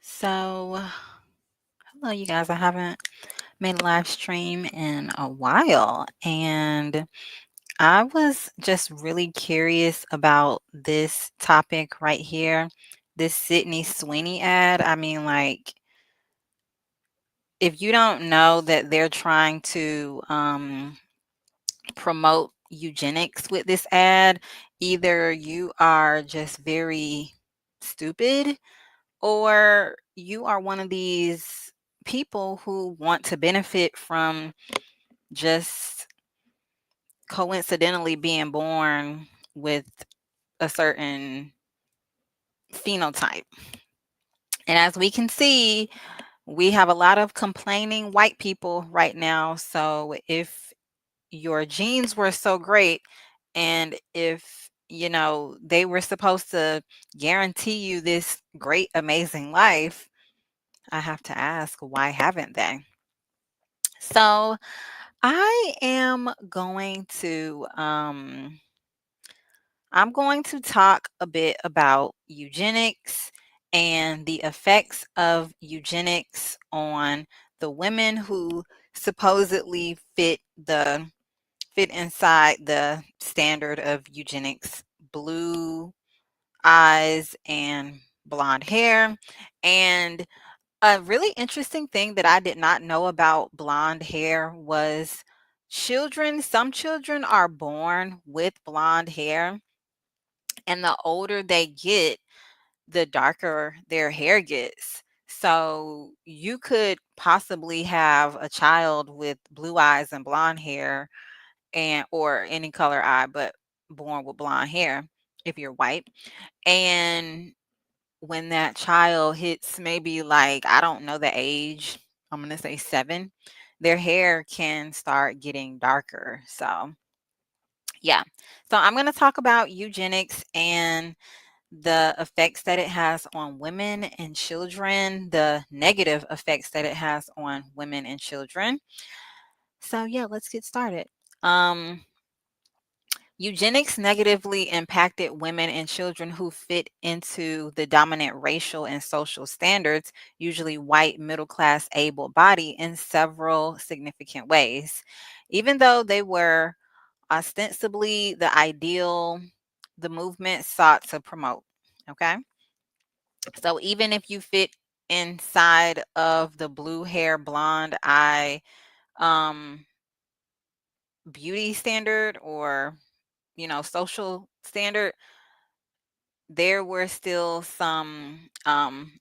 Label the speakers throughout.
Speaker 1: So, hello, you guys. I haven't made a live stream in a while, and I was just really curious about this topic right here. This Sydney Sweeney ad. I mean, like, if you don't know that they're trying to promote eugenics with this ad, either you are just very stupid or you are one of these people who want to benefit from just coincidentally being born with a certain phenotype. And as we can see, we have a lot of complaining white people right now. So if your genes were so great, and if they were supposed to guarantee you this great amazing life, I have to ask, why haven't they? So I'm going to talk a bit about eugenics and the effects of eugenics on the women who supposedly fit inside the standard of eugenics: blue eyes and blonde hair. And a really interesting thing that I did not know about blonde hair was some children are born with blonde hair, and the older they get, the darker their hair gets. So you could possibly have a child with blue eyes and blonde hair, and or any color eye, but born with blonde hair if you're white. And when that child hits, maybe, like, I don't know the age, I'm going to say 7, their hair can start getting darker. So, yeah. So I'm going to talk about eugenics and the effects that it has on women and children, the negative effects that it has on women and children. So, yeah, let's get started. Um Eugenics negatively impacted women and children who fit into the dominant racial and social standards, usually white, middle class, able body, in several significant ways. Even though they were ostensibly the ideal the movement sought to promote. Okay. So even if you fit inside of the blue hair, blonde eye, um, beauty standard, or social standard, there were still some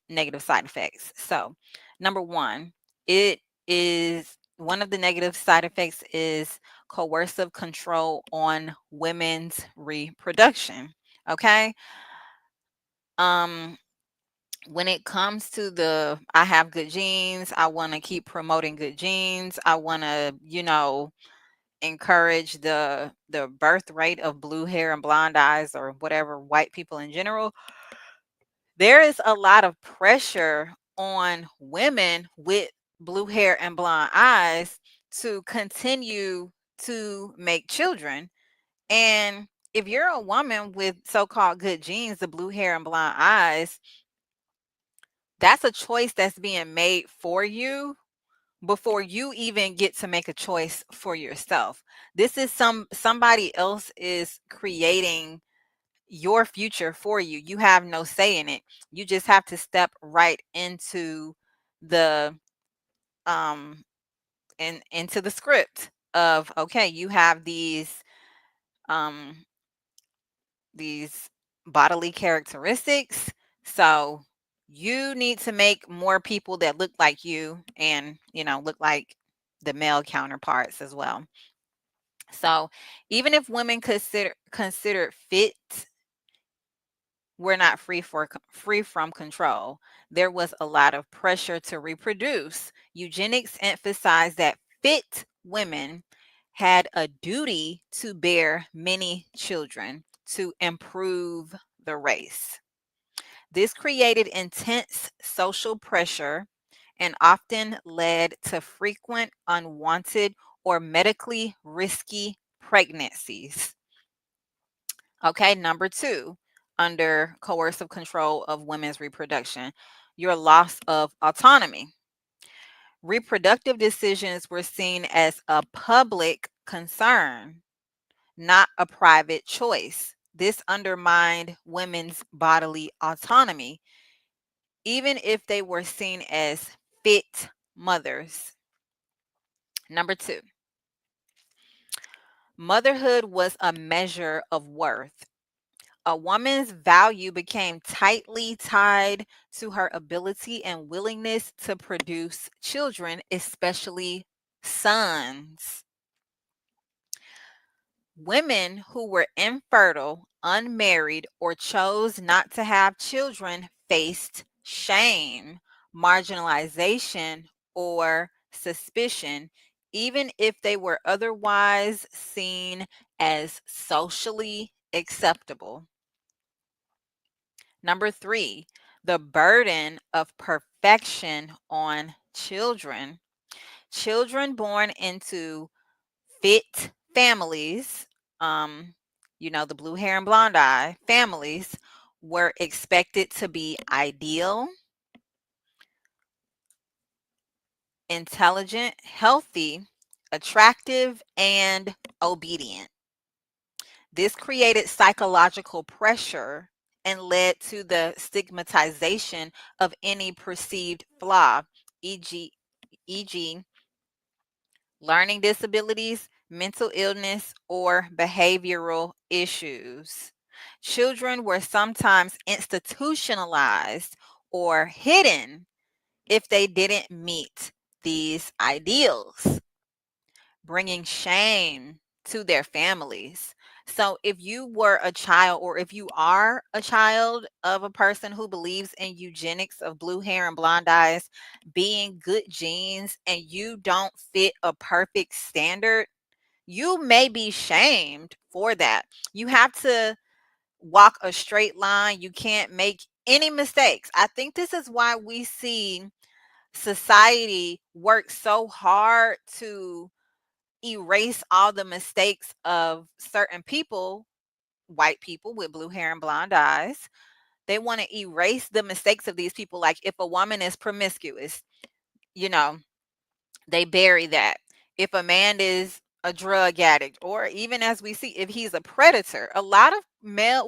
Speaker 1: negative side effects. So, number one, it is one of the negative side effects is coercive control on women's reproduction. Okay. Um, when it comes to I have good genes, I want to keep promoting good genes. I want to, encourage the birth rate of blue hair and blonde eyes, or whatever, white people in general. There is a lot of pressure on women with blue hair and blonde eyes to continue to make children. And if you're a woman with so-called good genes, the blue hair and blonde eyes, that's a choice that's being made for you before you even get to make a choice for yourself. This is somebody else is creating your future for you. You have no say in it. You just have to step right into the um into the script of, okay, you have um these bodily characteristics. So you need to make more people that look like you, and look like the male counterparts as well. So even if women considered fit were not free from control, there was a lot of pressure to reproduce. Eugenics emphasized that fit women had a duty to bear many children to improve the race. This created intense social pressure and often led to frequent unwanted or medically risky pregnancies. Okay, number two, under coercive control of women's reproduction. your loss of autonomy. Reproductive decisions were seen as a public concern, not a private choice. This undermined women's bodily autonomy, even if they were seen as fit mothers. Number two, motherhood was a measure of worth. A woman's value became tightly tied to her ability and willingness to produce children, especially sons. Women who were infertile, unmarried, or chose not to have children faced shame, marginalization, or suspicion, even if they were otherwise seen as socially acceptable. Number three, the burden of perfection on children. Children born into fit families, um, the blue hair and blonde eye families, were expected to be ideal, intelligent, healthy, attractive, and obedient. This created psychological pressure and led to the stigmatization of any perceived flaw, e.g., e.g., learning disabilities, mental illness, or behavioral issues. Children were sometimes institutionalized or hidden if they didn't meet these ideals, bringing shame to their families. So, if you were a child, or if you are a child of a person who believes in eugenics, of blue hair and blonde eyes being good genes, and you don't fit a perfect standard, you may be shamed for that. You have to walk a straight line. You can't make any mistakes. I think this is why we see society work so hard to erase all the mistakes of certain people, white people with blue hair and blonde eyes. They want to erase the mistakes of these people. Like, if a woman is promiscuous, you know, they bury that. If a man is a drug addict, or even as we see, if he's a predator, a lot of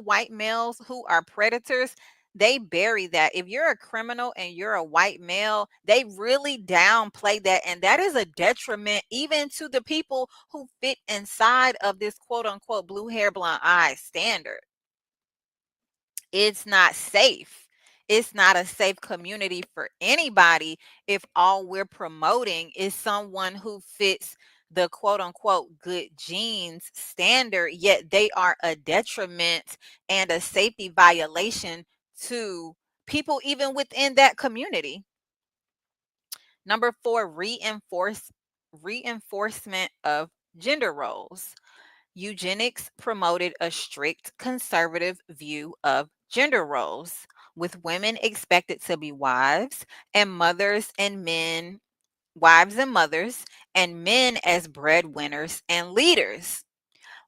Speaker 1: white males who are predators, they bury that. If you're a criminal and you're a white male, they really downplay that. And that is a detriment even to the people who fit inside of this quote unquote blue hair, blonde eye standard. It's not safe. It's not a safe community for anybody if all we're promoting is someone who fits the quote unquote good genes standard, yet they are a detriment and a safety violation to people even within that community. Number four, reinforcement of gender roles. Eugenics promoted a strict conservative view of gender roles, with women expected to be wives and mothers, and men as breadwinners and leaders.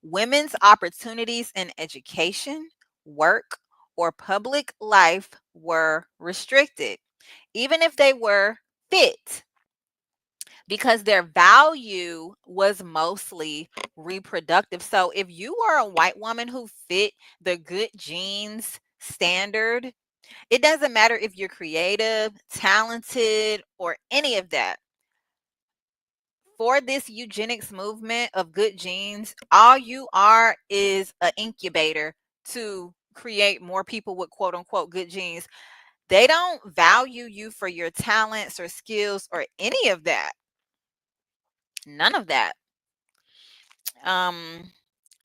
Speaker 1: Women's opportunities in education, work, or public life were restricted, even if they were fit, because their value was mostly reproductive. So if you are a white woman who fit the good genes standard, it doesn't matter if you're creative, talented, or any of that. For this eugenics movement of good genes, all you are is an incubator to create more people with quote unquote good genes. They don't value you for your talents or skills or any of that. None of that. Um,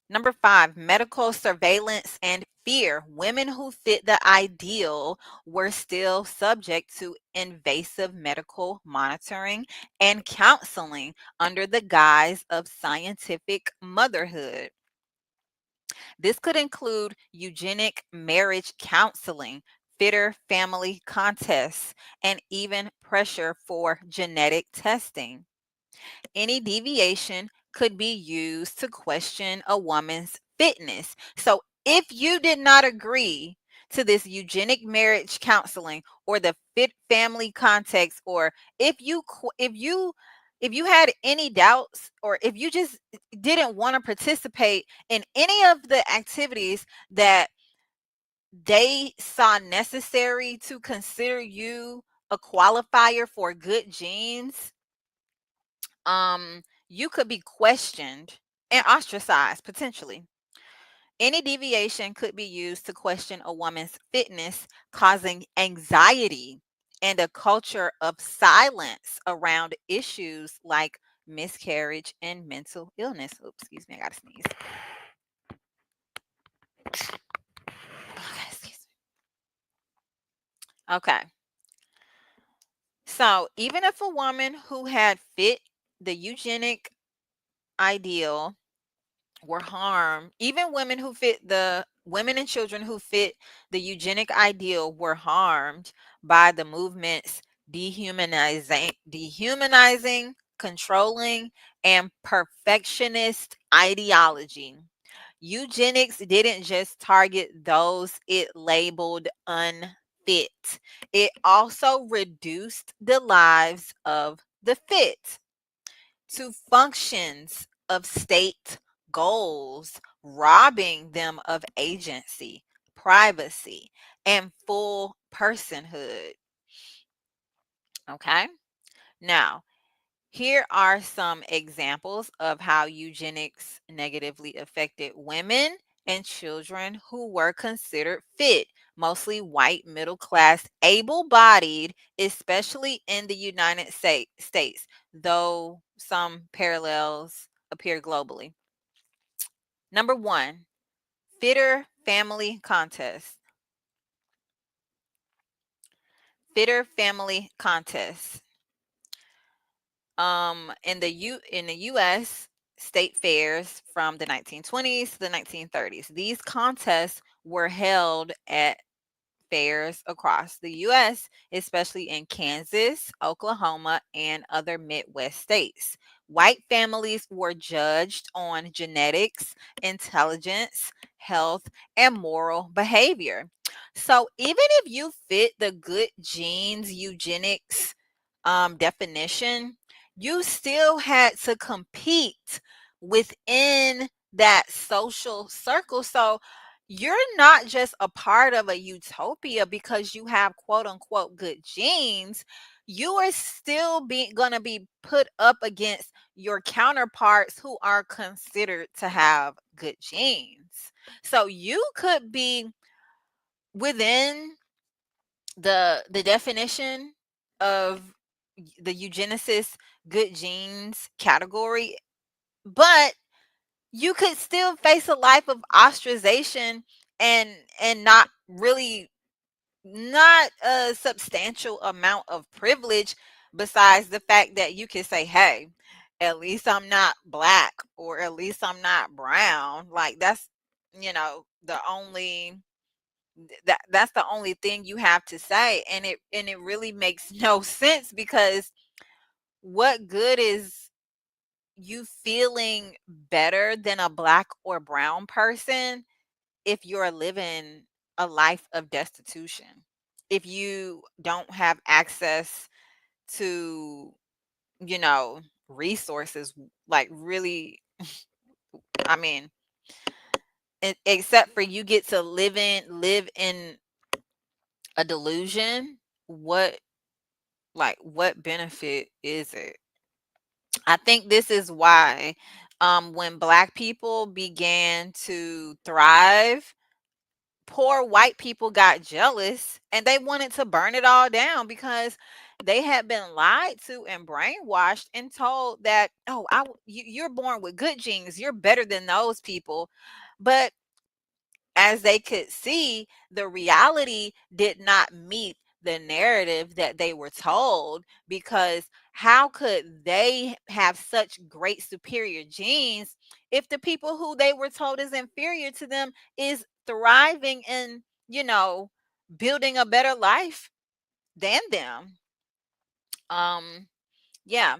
Speaker 1: Number five, medical surveillance and fear. Women who fit the ideal were still subject to invasive medical monitoring and counseling under the guise of scientific motherhood. This could include eugenic marriage counseling, fitter family contests, and even pressure for genetic testing. Any deviation could be used to question a woman's fitness. So if you did not agree to this eugenic marriage counseling or the fit family context, or if you had any doubts, or if you just didn't want to participate in any of the activities that they saw necessary to consider you a qualifier for good genes, you could be questioned and ostracized potentially. Any deviation could be used to question a woman's fitness, causing anxiety and a culture of silence around issues like miscarriage and mental illness. Oops, excuse me, I gotta sneeze. Okay, excuse me. Okay. So even if a woman who had fit the eugenic ideal were harmed, even women and children who fit the eugenic ideal were harmed by the movement's dehumanizing, controlling, and perfectionist ideology. Eugenics didn't just target those it labeled unfit. It also reduced the lives of the fit to functions of state goals, robbing them of agency, privacy, and full personhood. Okay. Now, here are some examples of how eugenics negatively affected women and children who were considered fit, mostly white, middle class, able bodied, especially in the United States, though some parallels appear globally. Number one, fitter family contest. Fitter family contest. In the US state fairs from the 1920s to the 1930s. These contests were held at fairs across the US, especially in Kansas, Oklahoma, and other Midwest states. White families were judged on genetics, intelligence, health, and moral behavior. So even if you fit the good genes eugenics definition, you still had to compete within that social circle. So you're not just a part of a utopia because you have quote unquote good genes. You are still gonna be put up against your counterparts who are considered to have good genes. So you could be within the definition of the eugenicist good genes category, but you could still face a life of ostracization and not really, not a substantial amount of privilege, besides the fact that you can say, hey, at least I'm not black, or at least I'm not brown. Like that's, the only that's the only thing you have to say, and it really makes no sense, because what good is you feeling better than a black or brown person if you're living a life of destitution, if you don't have access to, resources, like really, I mean, except for you get to live in a delusion. What, like, what benefit is it? I think this is why, when black people began to thrive, poor white people got jealous and they wanted to burn it all down, because they had been lied to and brainwashed and told that, oh, you're born with good genes, you're better than those people. But as they could see, the reality did not meet the narrative that they were told, because how could they have such great superior genes if the people who they were told is inferior to them is thriving and, building a better life than them? Yeah.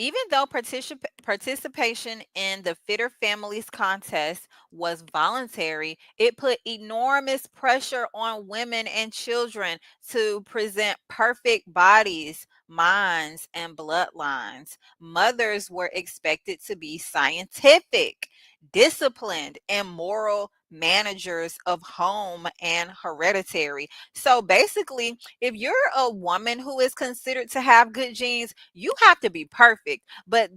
Speaker 1: Even though participation in the Fitter Families contest was voluntary, it put enormous pressure on women and children to present perfect bodies, minds, and bloodlines. Mothers were expected to be scientific, disciplined, and moral managers of home and hereditary. So basically, if you're a woman who is considered to have good genes, you have to be perfect. But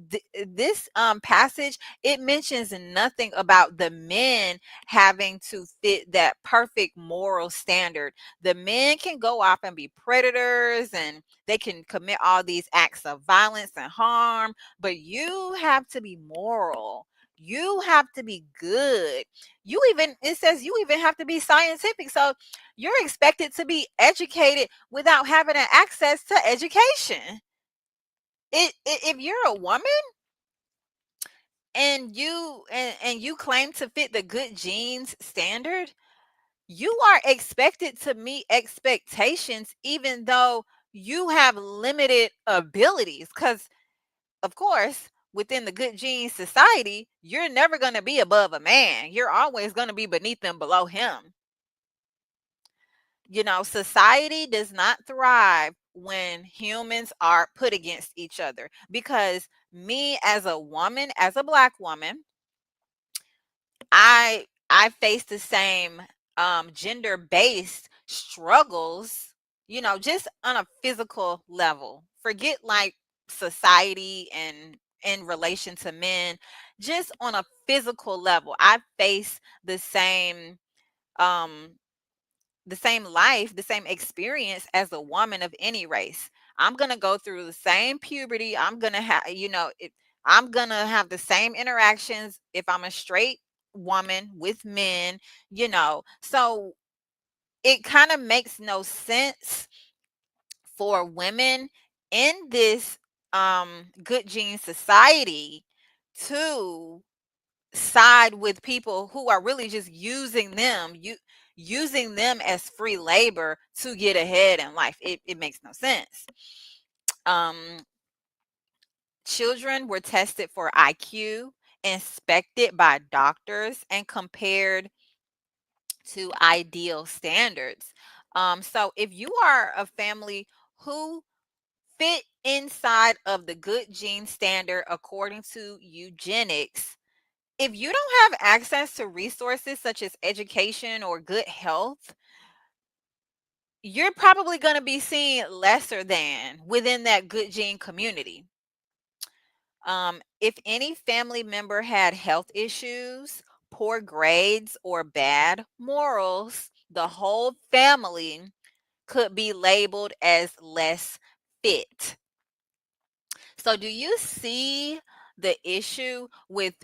Speaker 1: this passage, it mentions nothing about the men having to fit that perfect moral standard. The men can go off and be predators, and they can commit all these acts of violence and harm, but you have to be moral. You have to be good. You even, it says you even have to be scientific. So you're expected to be educated without having an access to education. If you're a woman and you claim to fit the good genes standard, you are expected to meet expectations even though you have limited abilities. Because of course, within the good genes society, you're never going to be above a man. You're always going to be beneath him, below him. Society does not thrive when humans are put against each other, because me as a woman, as a black woman, I face the same gender based struggles, just on a physical level. Forget like society and in relation to men, just on a physical level. I face um the same life, the same experience as a woman of any race. I'm going to go through the same puberty. I'm going to have, I'm going to have the same interactions if I'm a straight woman with men, So it kind of makes no sense for women in this good gene society to side with people who are really just using them as free labor to get ahead in life. It makes no sense. um Children were tested for IQ, inspected by doctors, and compared to ideal standards. So if you are a family who fit inside of the good gene standard according to eugenics, if you don't have access to resources such as education or good health, you're probably going to be seen lesser than within that good gene community. If any family member had health issues, poor grades, or bad morals, the whole family could be labeled as less fit. So, do you see the issue with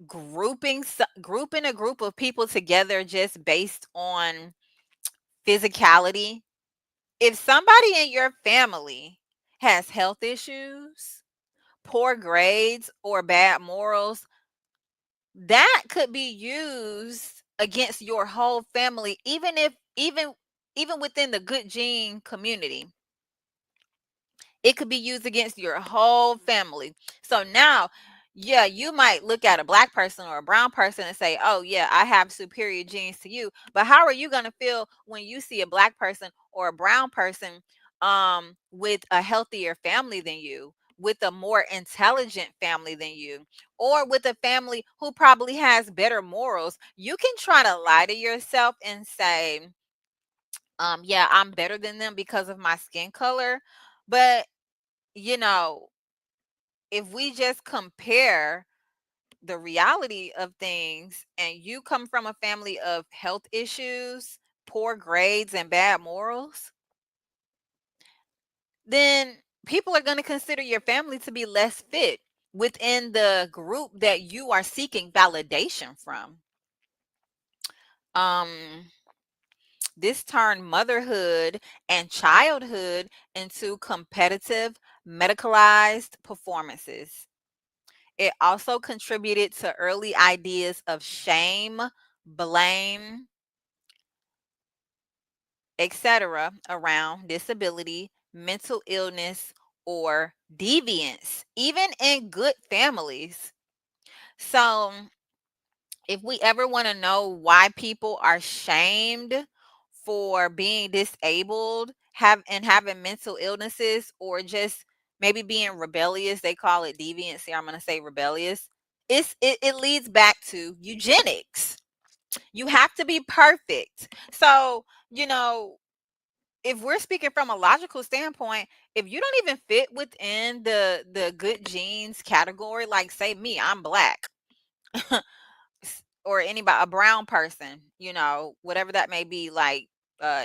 Speaker 1: grouping a group of people together just based on physicality? If somebody in your family has health issues, poor grades, or bad morals, that could be used against your whole family, even within the good gene community. It could be used against your whole family. So now, yeah, you might look at a black person or a brown person and say, oh, yeah, I have superior genes to you. But how are you going to feel when you see a black person or a brown person with a healthier family than you, with a more intelligent family than you, or with a family who probably has better morals? You can try to lie to yourself and say, yeah, I'm better than them because of my skin color. But you know, if we just compare the reality of things, and you come from a family of health issues, poor grades, and bad morals, then people are going to consider your family to be less fit within the group that you are seeking validation from. Um, this turned motherhood and childhood into competitive, medicalized performances. It also contributed to early ideas of shame, blame, etc. around disability, mental illness, or deviance, even in good families. So, if we ever want to know why people are shamed for being disabled, having mental illnesses, or just maybe being rebellious, they call it deviancy. I'm going to say rebellious. It leads back to eugenics. You have to be perfect. So, if we're speaking from a logical standpoint, if you don't even fit within the good genes category, like say me, I'm black, or anybody, a brown person, whatever that may be, like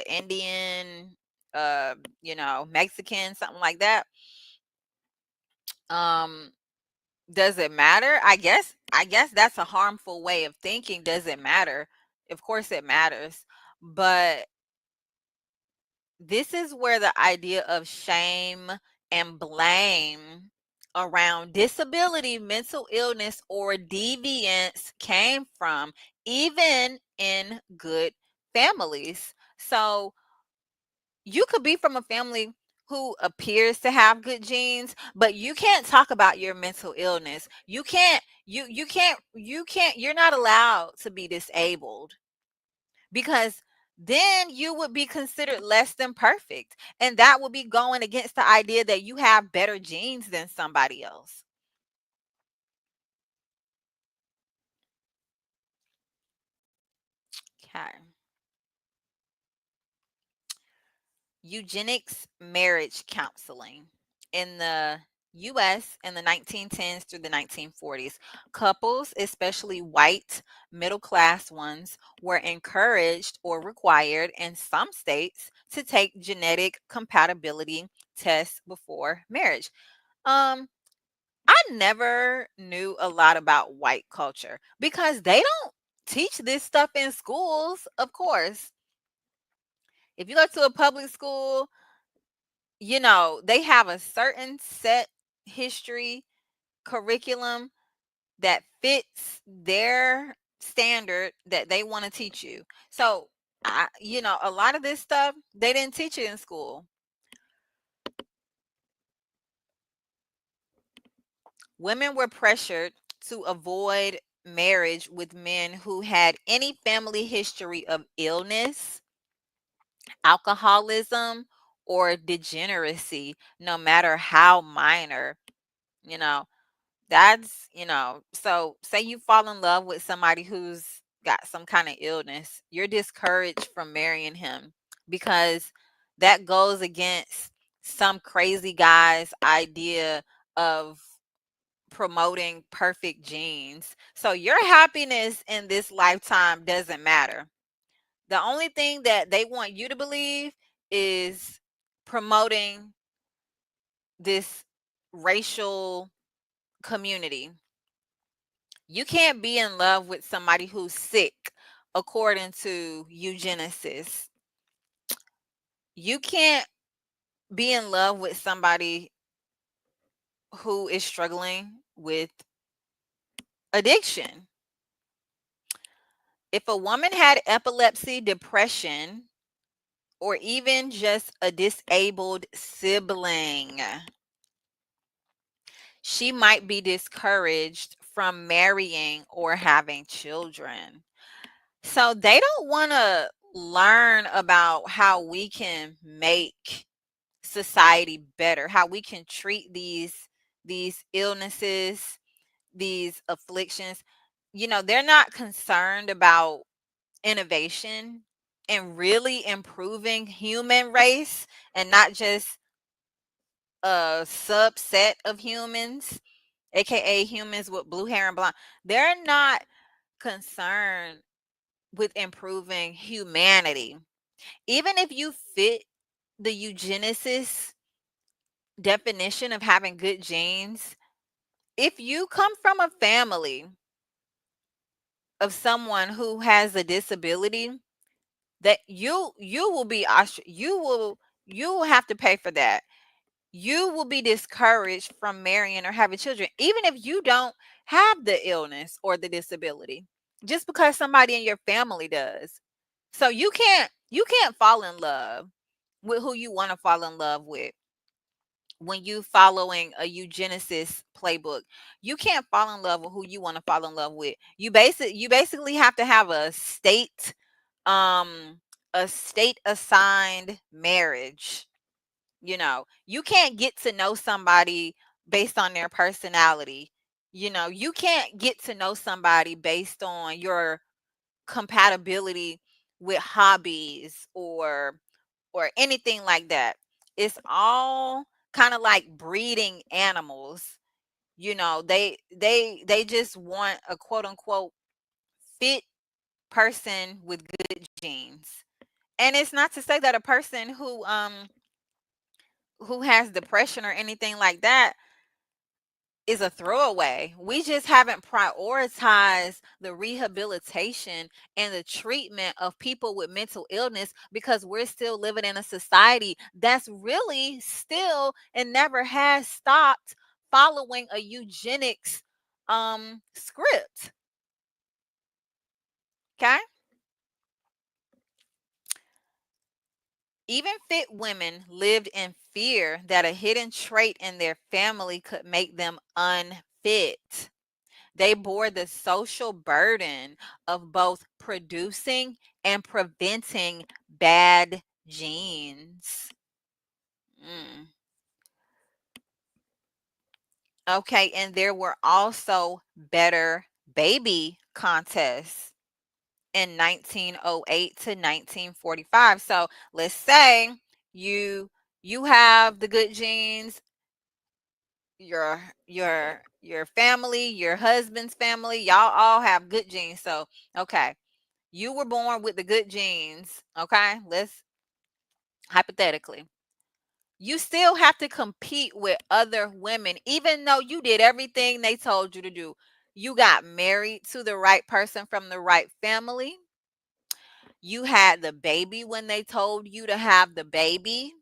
Speaker 1: Indian, Mexican, something like that. Um, does it matter? I guess that's a harmful way of thinking. Does it matter? Of course it matters. But this is where the idea of shame and blame around disability, mental illness, or deviance came from, even in good families. So you could be from a family who appears to have good genes, but you can't talk about your mental illness. You're not allowed to be disabled, because then you would be considered less than perfect. And that would be going against the idea that you have better genes than somebody else. Okay. Eugenics marriage counseling. In the US in the 1910s through the 1940s, couples, especially white middle class ones, were encouraged or required in some states to take genetic compatibility tests before marriage. Um, I never knew a lot about white culture because they don't teach this stuff in schools, of course. If you go to a public school, they have a certain set history curriculum that fits their standard that they want to teach you. So, a lot of this stuff, they didn't teach it in school. Women were pressured to avoid marriage with men who had any family history of illness, alcoholism, or degeneracy, no matter how minor. You know, so say you fall in love with somebody who's got some kind of illness, you're discouraged from marrying him because that goes against some crazy guy's idea of promoting perfect genes. So your happiness in this lifetime doesn't matter. The only thing that they want you to believe is promoting this racial community. You can't be in love with somebody who's sick, according to eugenicists. You can't be in love with somebody who is struggling with addiction. If a woman had epilepsy, depression, or even just a disabled sibling, she might be discouraged from marrying or having children. So they don't want to learn about how we can make society better, how we can treat these illnesses, these afflictions. They're not concerned about innovation and really improving human race, and not just a subset of humans, aka humans with blue hair and blonde. They're not concerned with improving humanity. Even if you fit the eugenicist definition of having good genes, if you come from a family of someone who has a disability, that you will be you will have to pay for that. You will be discouraged from marrying or having children, even if you don't have the illness or the disability, just because somebody in your family does. So you can't fall in love with who you want to fall in love with. when you following a eugenicist playbook. You can't fall in love with who you want to fall in love with. You basically have to have um a state assigned marriage. You can't get to know somebody based on their personality. You can't get to know somebody based on your compatibility with hobbies or anything like that. It's all kind of like breeding animals. They just want a quote unquote fit person with good genes. And it's not to say that a person who has depression or anything like that is a throwaway. We just haven't prioritized the rehabilitation and the treatment of people with mental illness because we're still living in a society that's really still and never has stopped following a eugenics script. Okay? Even fit women lived in fear that a hidden trait in their family could make them unfit. They bore the social burden of both producing and preventing bad genes. Mm. Okay, and there were also better baby contests in 1908 to 1945. So let's say you you have the good genes, your family, your husband's family, y'all all have good genes. So okay, you were born with the good genes, okay? Let's hypothetically. You still have to compete with other women, even though you did everything they told you to do. You got married to the right person from the right family. You had the baby when they told you to have the baby.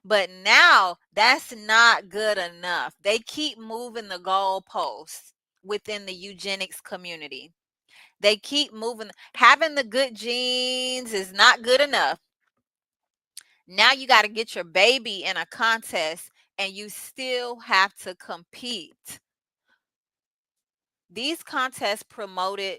Speaker 1: But now that's not good enough. They keep moving the goalposts within the eugenics community. They keep moving. Having the good genes is not good enough. Now you got to get your baby in a contest and you still have to compete. These contests promoted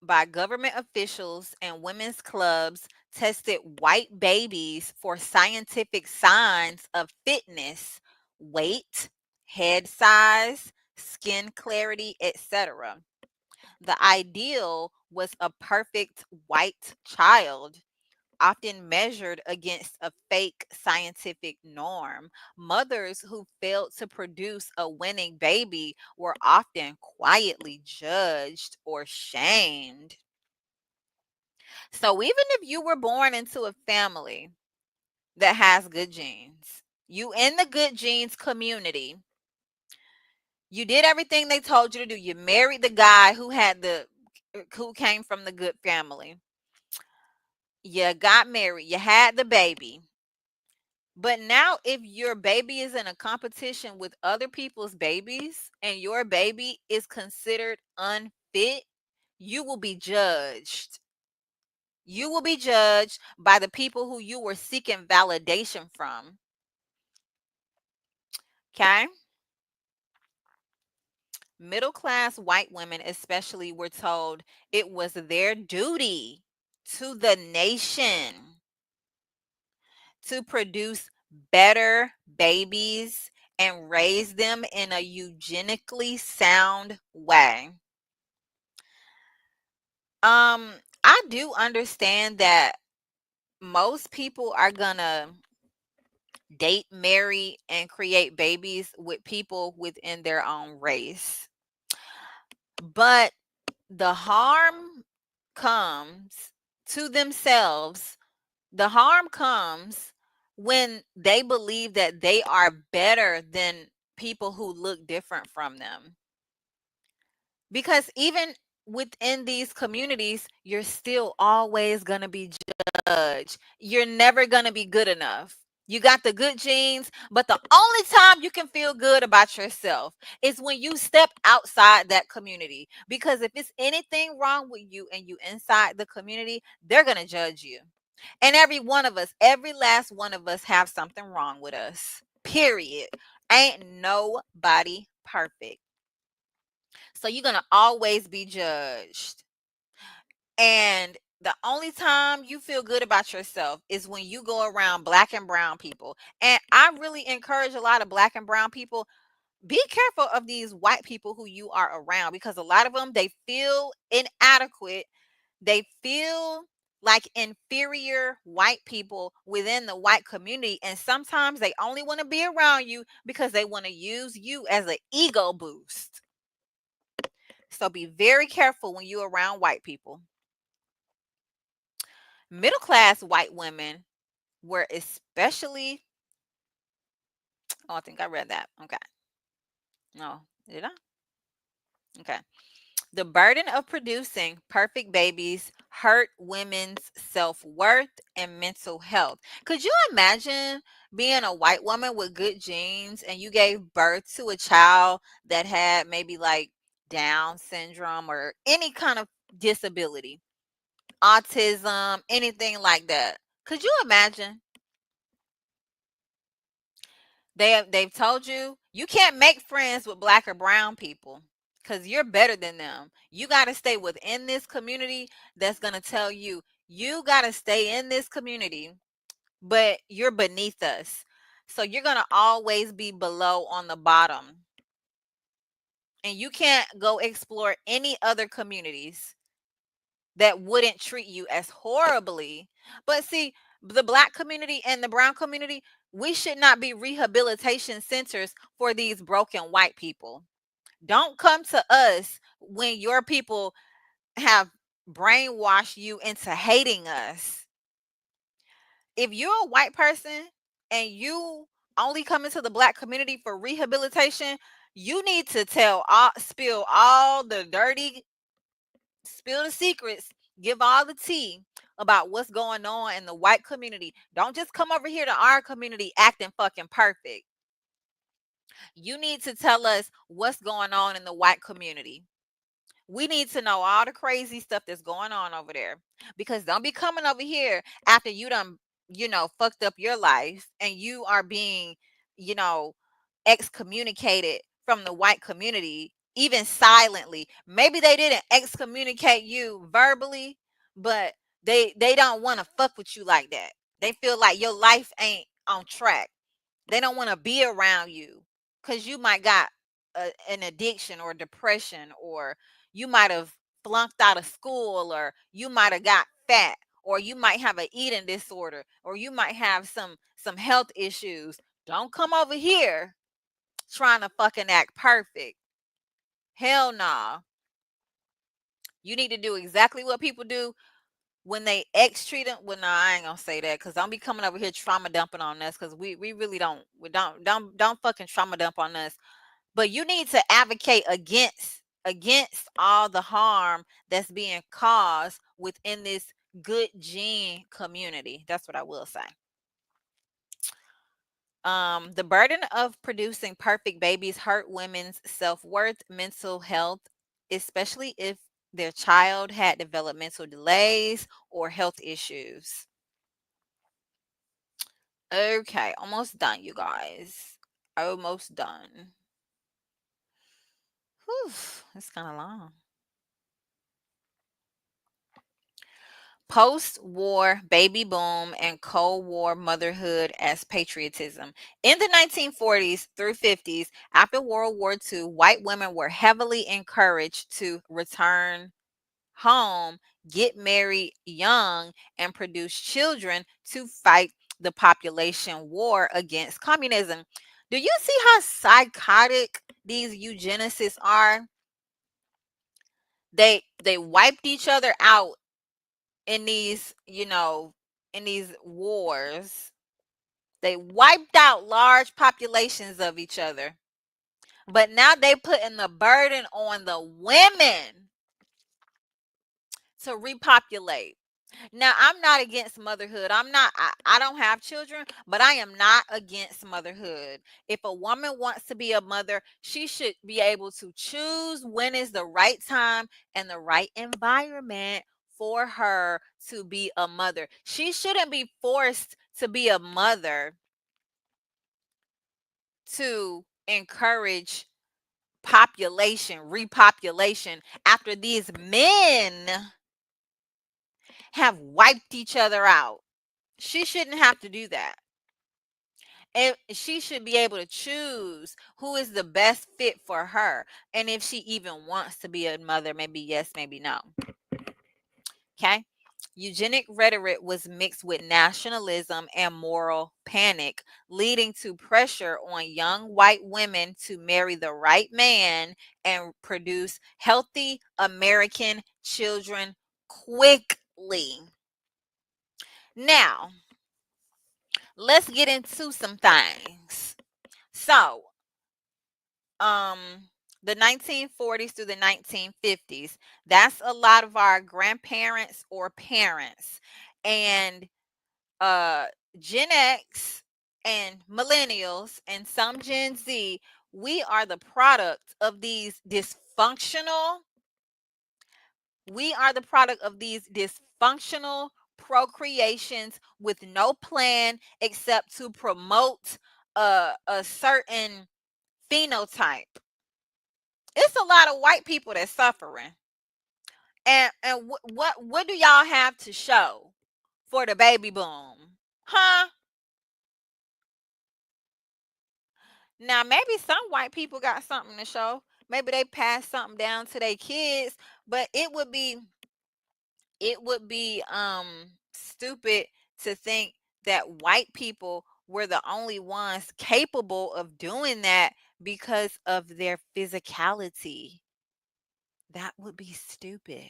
Speaker 1: by government officials and women's clubs tested white babies for scientific signs of fitness, weight, head size, skin clarity, etc. The ideal was a perfect white child, often measured against a fake scientific norm. Mothers who failed to produce a winning baby were often quietly judged or shamed. So even if you were born into a family that has good genes, you in the good genes community, you did everything they told you to do. You married the guy who came from the good family. You got married, you had the baby. But now, if your baby is in a competition with other people's babies and your baby is considered unfit, you will be judged. You will be judged by the people who you were seeking validation from. Okay? Middle class white women, especially, were told it was their duty to the nation to produce better babies and raise them in a eugenically sound way. I do understand that most people are gonna date, marry, and create babies with people within their own race. But the harm comes to themselves. The harm comes when they believe that they are better than people who look different from them. Because even within these communities, you're still always going to be judged. You're never going to be good enough. You got the good genes, but the only time you can feel good about yourself is when you step outside that community. Because if it's anything wrong with you and you inside the community, they're going to judge you. And every one of us, every last one of us have something wrong with us. period. Ain't nobody perfect. So you're going to always be judged. And the only time you feel good about yourself is when you go around black and brown people. And I really encourage a lot of black and brown people, be careful of these white people who you are around, because a lot of them, they feel inadequate. They feel like inferior white people within the white community. And sometimes they only want to be around you because they want to use you as an ego boost. So be very careful when you're around white people. Middle class white women were especially, oh, I think I read that. Okay. No, did I? Okay. The burden of producing perfect babies hurt women's self worth and mental health. Could you imagine being a white woman with good genes and you gave birth to a child that had maybe like Down syndrome or any kind of disability, autism, anything like that? Could you imagine? They've told you you can't make friends with black or brown people because you're better than them. You got to stay within this community that's going to tell you you got to stay in this community, but you're beneath us. So you're going to always be below on the bottom. And you can't go explore any other communities that wouldn't treat you as horribly. But see, the black community and the brown community, we should not be rehabilitation centers for these broken white people. Don't come to us when your people have brainwashed you into hating us. If you're a white person and you only come into the black community for rehabilitation, you need to spill all the dirty, spill the secrets, give all the tea about what's going on in the white community. Don't just come over here to our community acting fucking perfect. You need to tell us what's going on in the white community. We need to know all the crazy stuff that's going on over there, because don't be coming over here after you done, fucked up your life and you are being, you know, excommunicated from the white community, even silently. Maybe they didn't excommunicate you verbally, but they don't want to fuck with you like that. They feel like your life ain't on track. They don't want to be around you because you might got an addiction or depression, or you might have flunked out of school, or you might have got fat, or you might have an eating disorder, or you might have some health issues. Don't come over here trying to fucking act perfect. Hell nah. You need to do exactly what people do when they X treat them. Well, nah, I ain't gonna say that, because don't be coming over here trauma dumping on us, because we really don't fucking trauma dump on us. But you need to advocate against all the harm that's being caused within this good gene community. That's what I will say. The burden of producing perfect babies hurt women's self-worth, mental health, especially if their child had developmental delays or health issues. Okay, almost done, you guys. Almost done. Whew, it's kind of long. Post-war baby boom and Cold War motherhood as patriotism. In the 1940s through 50s, after World War II, white women were heavily encouraged to return home, get married young, and produce children to fight the population war against communism. Do you see how psychotic these eugenicists are? They wiped each other out in these, in these wars. They wiped out large populations of each other. But now they putting the burden on the women to repopulate. Now, I'm not against motherhood. I don't have children, but I am not against motherhood. If a woman wants to be a mother, she should be able to choose when is the right time and the right environment for her to be a mother. She shouldn't be forced to be a mother to encourage repopulation after these men have wiped each other out. She shouldn't have to do that. And she should be able to choose who is the best fit for her. And if she even wants to be a mother, maybe yes, maybe no. Okay. Eugenic rhetoric was mixed with nationalism and moral panic, leading to pressure on young white women to marry the right man and produce healthy American children quickly. Now, let's get into some things. So, um, the 1940s through the 1950s, that's a lot of our grandparents or parents. And uh Gen X and millennials and some Gen Z, we are the product of these dysfunctional procreations with no plan except to promote a certain phenotype. It's a lot of white people that's suffering. And what do y'all have to show for the baby boom? Huh? Now, maybe some white people got something to show. Maybe they passed something down to their kids, but it would be stupid to think that white people were the only ones capable of doing that because of their physicality. That would be stupid.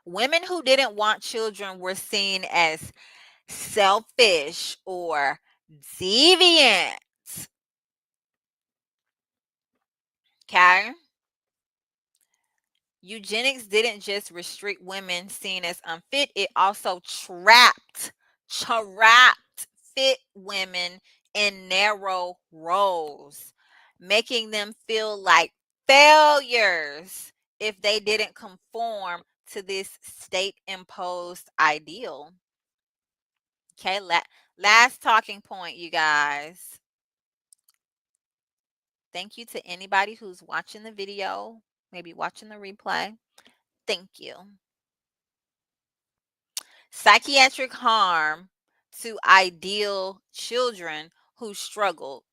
Speaker 1: Women who didn't want children were seen as selfish or deviant. Okay? Eugenics didn't just restrict women seen as unfit, it also trapped fit women in narrow roles, making them feel like failures if they didn't conform to this state imposed ideal. Okay, last talking point, you guys. Thank you to anybody who's watching the video, maybe watching the replay. Thank you. Psychiatric harm to ideal children who struggled.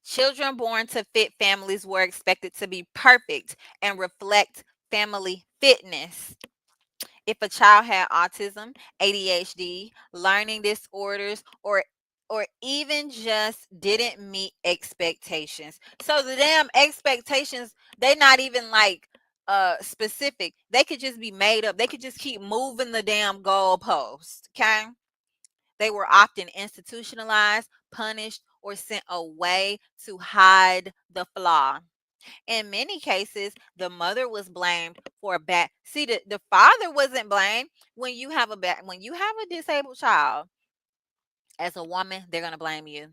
Speaker 1: Children born to fit families were expected to be perfect and reflect family fitness. If a child had autism, ADHD, learning disorders, or even just didn't meet expectations. So the damn expectations, they not even like specific. They could just be made up. They could just keep moving the damn goalpost. Okay. They were often institutionalized, punished, or sent away to hide the flaw. In many cases, the mother was blamed for a bad. See, the father wasn't blamed when you have a disabled child. As a woman, they're gonna blame you.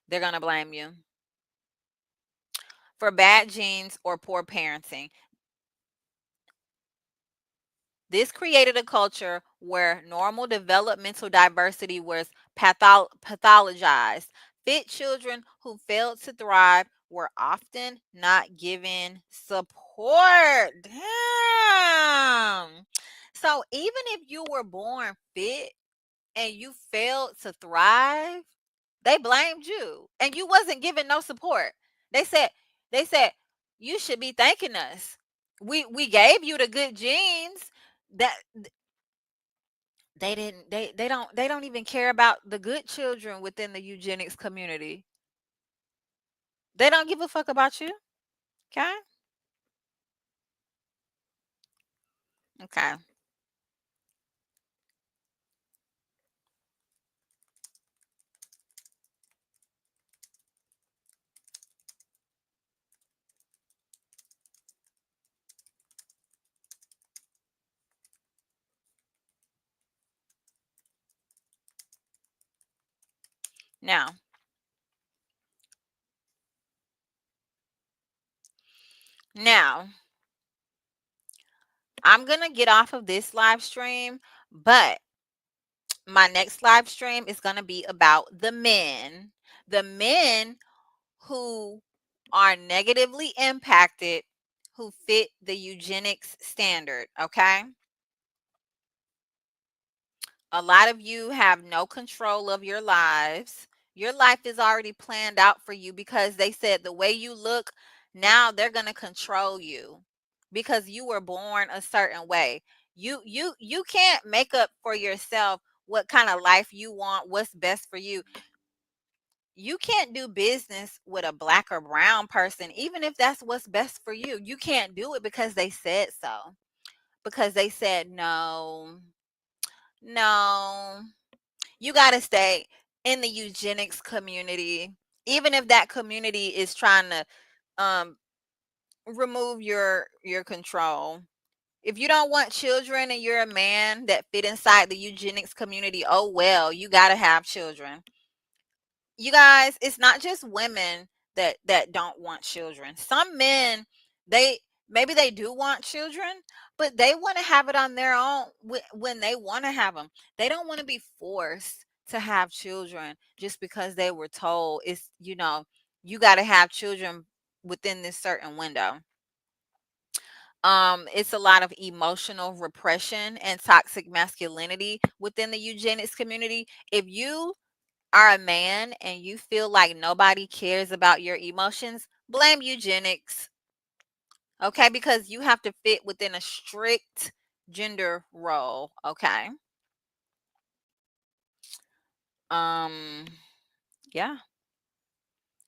Speaker 1: They're gonna blame you for bad genes or poor parenting. This created a culture where normal developmental diversity was pathologized. Fit children who failed to thrive were often not given support. Damn. So even if you were born fit and you failed to thrive, they blamed you and you wasn't given no support. They said they said you should be thanking us. We gave you the good genes. That they don't even care about the good children within the eugenics community. They don't give a fuck about you. Okay? Okay. Now, now I'm going to get off of this live stream, but my next live stream is going to be about the men The men who are negatively impacted who fit the eugenics standard, okay? A lot of you have no control of your lives. Your life is already planned out for you because they said the way you look, now they're going to control you because you were born a certain way. You can't make up for yourself what kind of life you want, what's best for you. You can't do business with a black or brown person even if that's what's best for you. You can't do it because they said so. Because they said no. No. You got to stay in the eugenics community, even if that community is trying to um, remove your control. If you don't want children and you're a man that fit inside the eugenics community, oh well, you got to have children. You guys, it's not just women that don't want children. Some men, they maybe they do want children, but they want to have it on their own when they want to have them. They don't want to be forced to have children just because they were told it's, you got to have children within this certain window. It's a lot of emotional repression and toxic masculinity within the eugenics community. If you are a man and you feel like nobody cares about your emotions, blame eugenics. Okay, because you have to fit within a strict gender role. Okay. Um, yeah.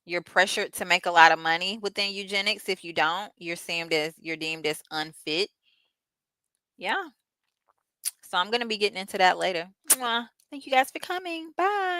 Speaker 1: You're pressured to make a lot of money within eugenics. If you don't, you're deemed as unfit. Yeah. So I'm gonna be getting into that later. Mwah. Thank you guys for coming. Bye.